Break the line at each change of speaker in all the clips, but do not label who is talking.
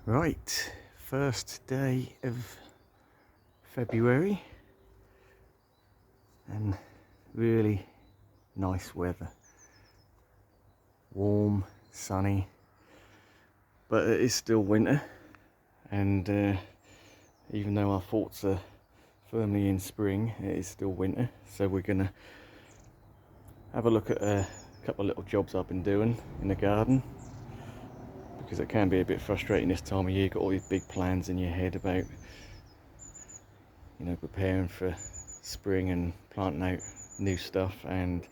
Right, first day of February and really nice weather. Warm, sunny, but it is still winter, and even though our thoughts are firmly in spring, it is still winter. So we're gonna have a look at a couple of little jobs I've been doing in the garden, because it can be a bit frustrating this time of year. You've got all these big plans in your head about, preparing for spring and planting out new stuff, and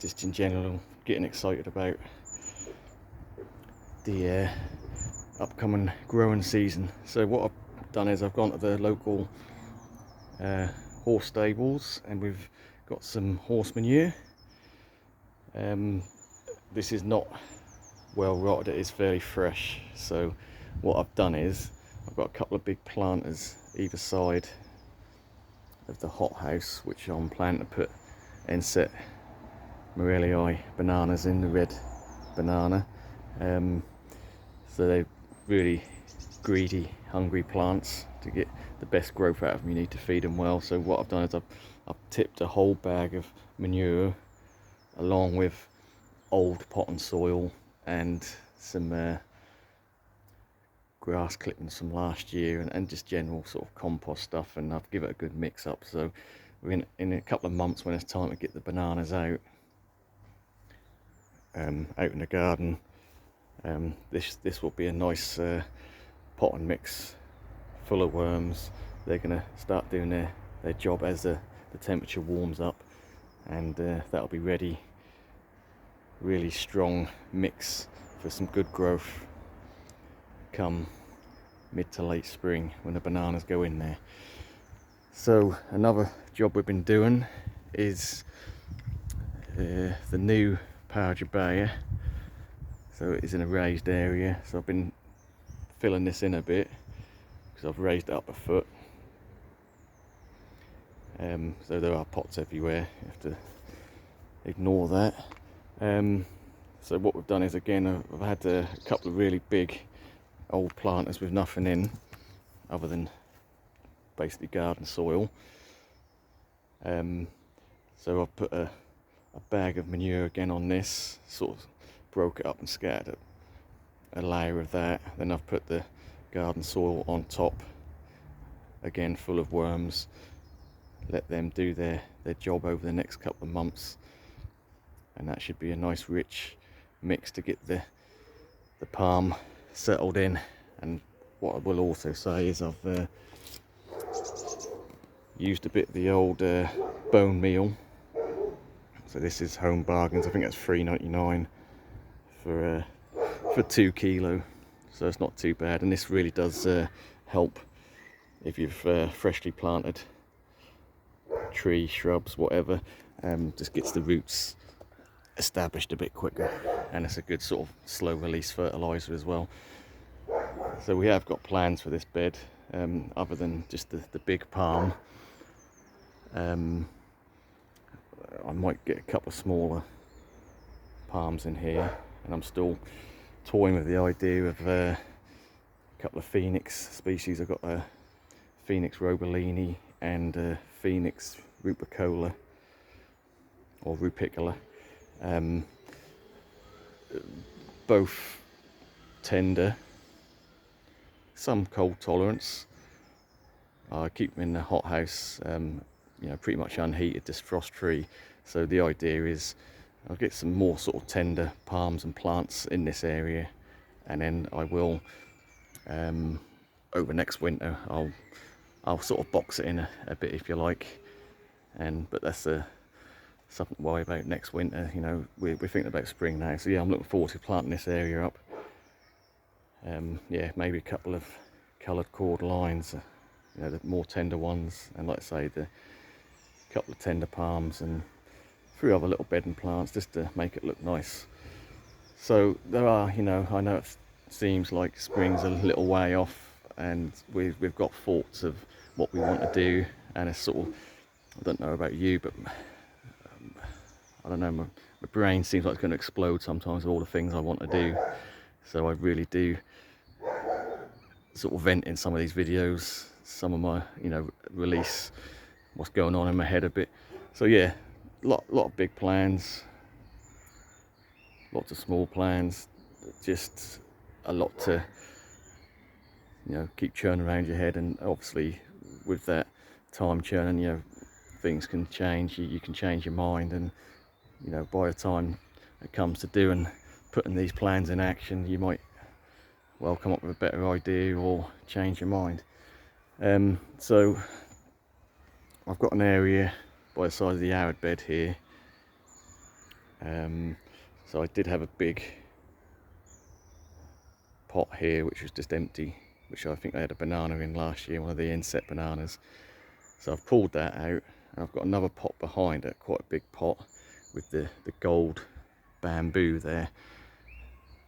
just in general getting excited about the upcoming growing season. So what I've done is I've gone to the local horse stables, and we've got some horse manure. This is not well rotted, it is fairly fresh. So what I've done is I've got a couple of big planters either side of the hothouse, which I'm planning to put Enset Morellii bananas in, the red banana. So they're really greedy, hungry plants. To get the best growth out of them, you need to feed them well. So what I've done is I've tipped a whole bag of manure along with old potting soil and some grass clippings from last year, and just general sort of compost stuff, and I've given it a good mix up. So we're in a couple of months, when it's time to get the bananas out in the garden, this will be a nice potting mix full of worms. They're going to start doing their job as the temperature warms up, and that'll be ready. Really strong mix for some good growth come mid to late spring when the bananas go in there. So another job we've been doing is the new Parajabaya. So it is in a raised area, so I've been filling this in a bit because I've raised it up a foot. So there are pots everywhere, you have to ignore that. So what we've done is, again, I've had a couple of really big old planters with nothing in other than basically garden soil. So I've put a bag of manure again on this, sort of broke it up and scattered a layer of that. Then I've put the garden soil on top, again full of worms. Let them do their job over the next couple of months, and that should be a nice rich mix to get the palm settled in. And what I will also say is I've used a bit of the old bone meal. So this is Home Bargains. I think that's $3.99 for 2 kilo. So it's not too bad, and this really does help if you've freshly planted trees, shrubs, whatever. Just gets the roots established a bit quicker, and it's a good sort of slow release fertilizer as well. So we have got plans for this bed, other than just the big palm. I might get a couple of smaller palms in here, and I'm still toying with the idea of a couple of phoenix species. I've got a Phoenix robellini and a Phoenix rupicola, or rupicola. Both tender, some cold tolerance. I keep them in the hothouse, pretty much unheated, just frost free. So the idea is I'll get some more sort of tender palms and plants in this area, and then I will over next winter I'll sort of box it in a bit, if you like, but that's something to worry about next winter. We're thinking about spring now, so yeah, I'm looking forward to planting this area up. Maybe a couple of coloured cord lines, the more tender ones, and like I say, the couple of tender palms and 3 other little bedding plants, just to make it look nice. So there are, I know it seems like spring's a little way off, and we've got thoughts of what we want to do, and it's sort of, I don't know about you, but I don't know, my brain seems like it's going to explode sometimes with all the things I want to do. So I really do sort of vent in some of these videos, some of my, release what's going on in my head a bit. So yeah, lot of big plans, lots of small plans, just a lot to keep churning around your head. And obviously with that time churning, things can change. You can change your mind, and by the time it comes to doing putting these plans in action, you might well come up with a better idea or change your mind. So I've got an area by the side of the arid bed here. So I did have a big pot here which was just empty, which I think I had a banana in last year, one of the inset bananas. So I've pulled that out, and I've got another pot behind it, quite a big pot with the gold bamboo there.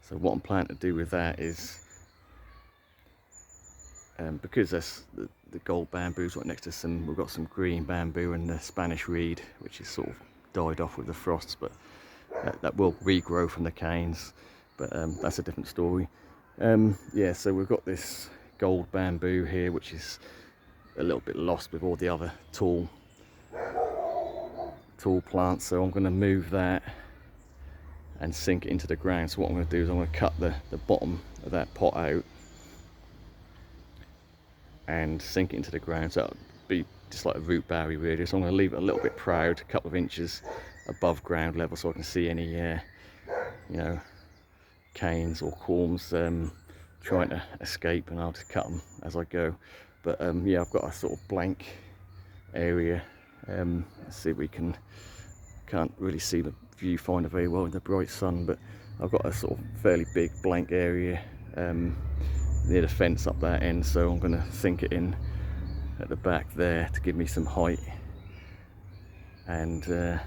So what I'm planning to do with that is, because that's the gold bamboo's right next to we've got some green bamboo and the Spanish reed, which is sort of died off with the frosts, but that will regrow from the canes, but that's a different story. Yeah, so we've got this gold bamboo here, which is a little bit lost with all the other tall plants, so I'm going to move that and sink it into the ground. So what I'm going to do is I'm going to cut the bottom of that pot out and sink it into the ground, so it'll be just like a root barrier really. So I'm going to leave it a little bit proud, a couple of inches above ground level, so I can see any canes or corms trying to escape, and I'll just cut them as I go. But yeah, I've got a sort of blank area. Let's see if we can't really see the viewfinder very well in the bright sun, but I've got a sort of fairly big blank area near the fence up that end, so I'm going to sink it in at the back there to give me some height, and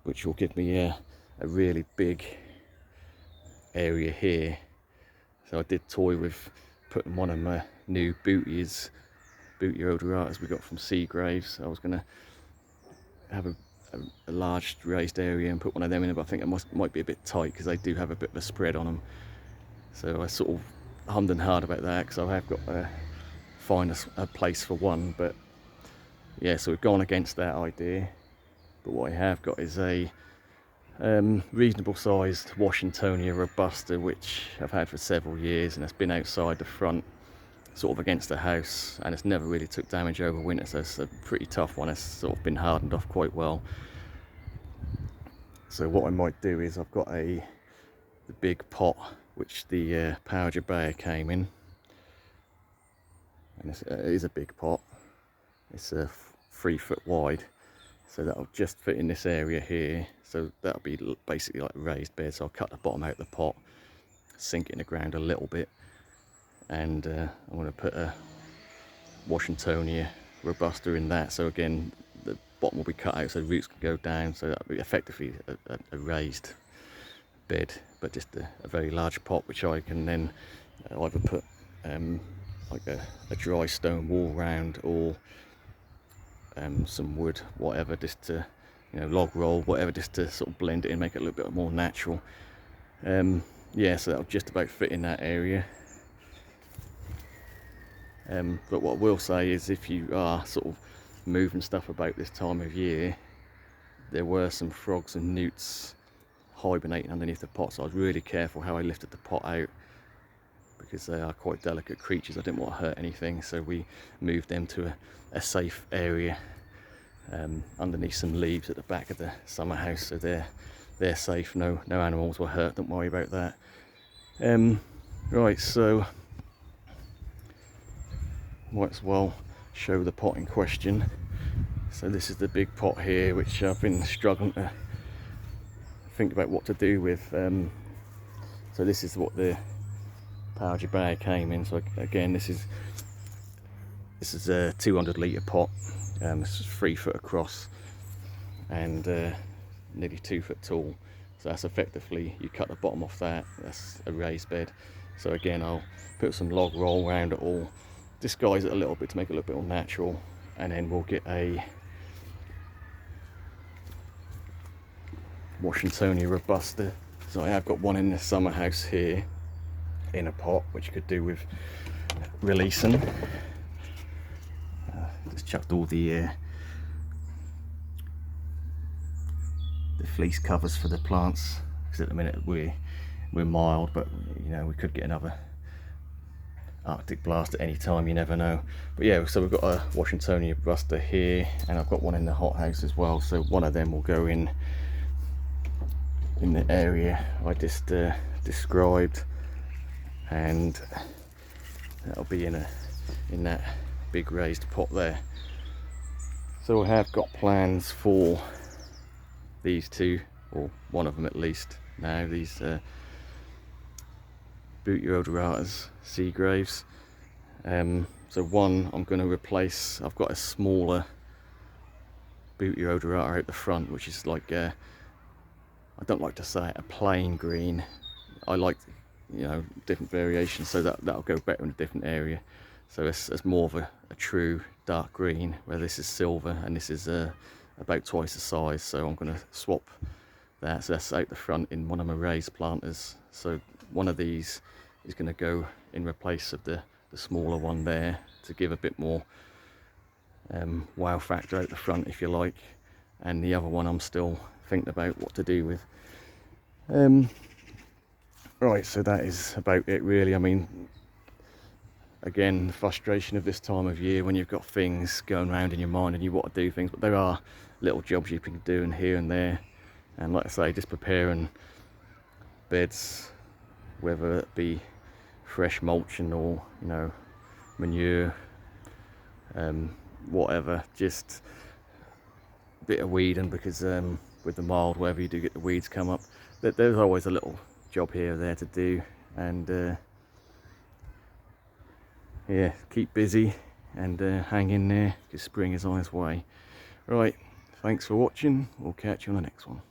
which will give me a really big area here. So I did toy with putting one of my new Bootia odoratas we got from Seagraves. I was going to have a large raised area and put one of them in, but I think it might be a bit tight because they do have a bit of a spread on them. So I sort of hummed and hard about that, because I have got to find a place for one. But yeah, so we've gone against that idea. But what I have got is a reasonable sized Washingtonia robusta, which I've had for several years, and it's been outside the front, sort of against the house, and it's never really took damage over winter, so it's a pretty tough one. It's sort of been hardened off quite well. So what I might do is, I've got the big pot which the Power Jabea came in, and it is a big pot. It's 3 foot wide, so that'll just fit in this area here. So that'll be basically like a raised bed. So I'll cut the bottom out of the pot, sink it in the ground a little bit, and I'm going to put a Washingtonia robusta in that. So again, the bottom will be cut out so the roots can go down, so that'll be effectively a raised bed, but just a very large pot, which I can then either put like a dry stone wall round, or some wood, whatever, just to log roll, whatever, just to sort of blend it in, make it a little bit more natural. Yeah, so that'll just about fit in that area. But what I will say is, if you are sort of moving stuff about this time of year, there were some frogs and newts hibernating underneath the pot, so I was really careful how I lifted the pot out, because they are quite delicate creatures. I didn't want to hurt anything, so we moved them to a safe area underneath some leaves at the back of the summer house, so they're safe. No animals were hurt, don't worry about that. Right, so might as well show the pot in question. So this is the big pot here, which I've been struggling to think about what to do with. So this is what the Power Jabea came in. So again, this is a 200 litre pot. It's 3 foot across and nearly 2 foot tall. So that's effectively, you cut the bottom off that, that's a raised bed. So again, I'll put some log roll around it all, disguise it a little bit to make it a little bit more natural, and then we'll get a Washingtonia robusta So I have got one in the summer house here in a pot, which could do with releasing. Just chucked all the fleece covers for the plants, because at the minute we're mild, but you know, we could get another Arctic blast at any time, you never know. But yeah, so we've got a Washingtonia buster here, and I've got one in the hothouse as well, so one of them will go in the area I just described, and that'll be in that big raised pot there. So I have got plans for these two, or one of them at least now, these Butyrhodoratas Seagraves. So one I'm going to replace. I've got a smaller Butyrhodorata out the front, which is like I don't like to say it, a plain green. I like, you know, different variations, so that'll go better in a different area. So it's more of a true dark green, where this is silver and this is about twice the size. So I'm going to swap that. So that's out the front in one of my raised planters. So one of these is going to go in replace of the smaller one there, to give a bit more wow factor out the front, if you like. And the other one I'm still thinking about what to do with. Right, so that is about it really. I mean, again, the frustration of this time of year when you've got things going around in your mind and you want to do things, but there are little jobs you can do in here and there. And like I say, just preparing beds, whether it be fresh mulching or, you know, manure, whatever, just a bit of weeding, because with the mild weather you do get the weeds come up. There's always a little job here or there to do, and yeah, keep busy and hang in there, because spring is on its way. Right, thanks for watching, we'll catch you on the next one.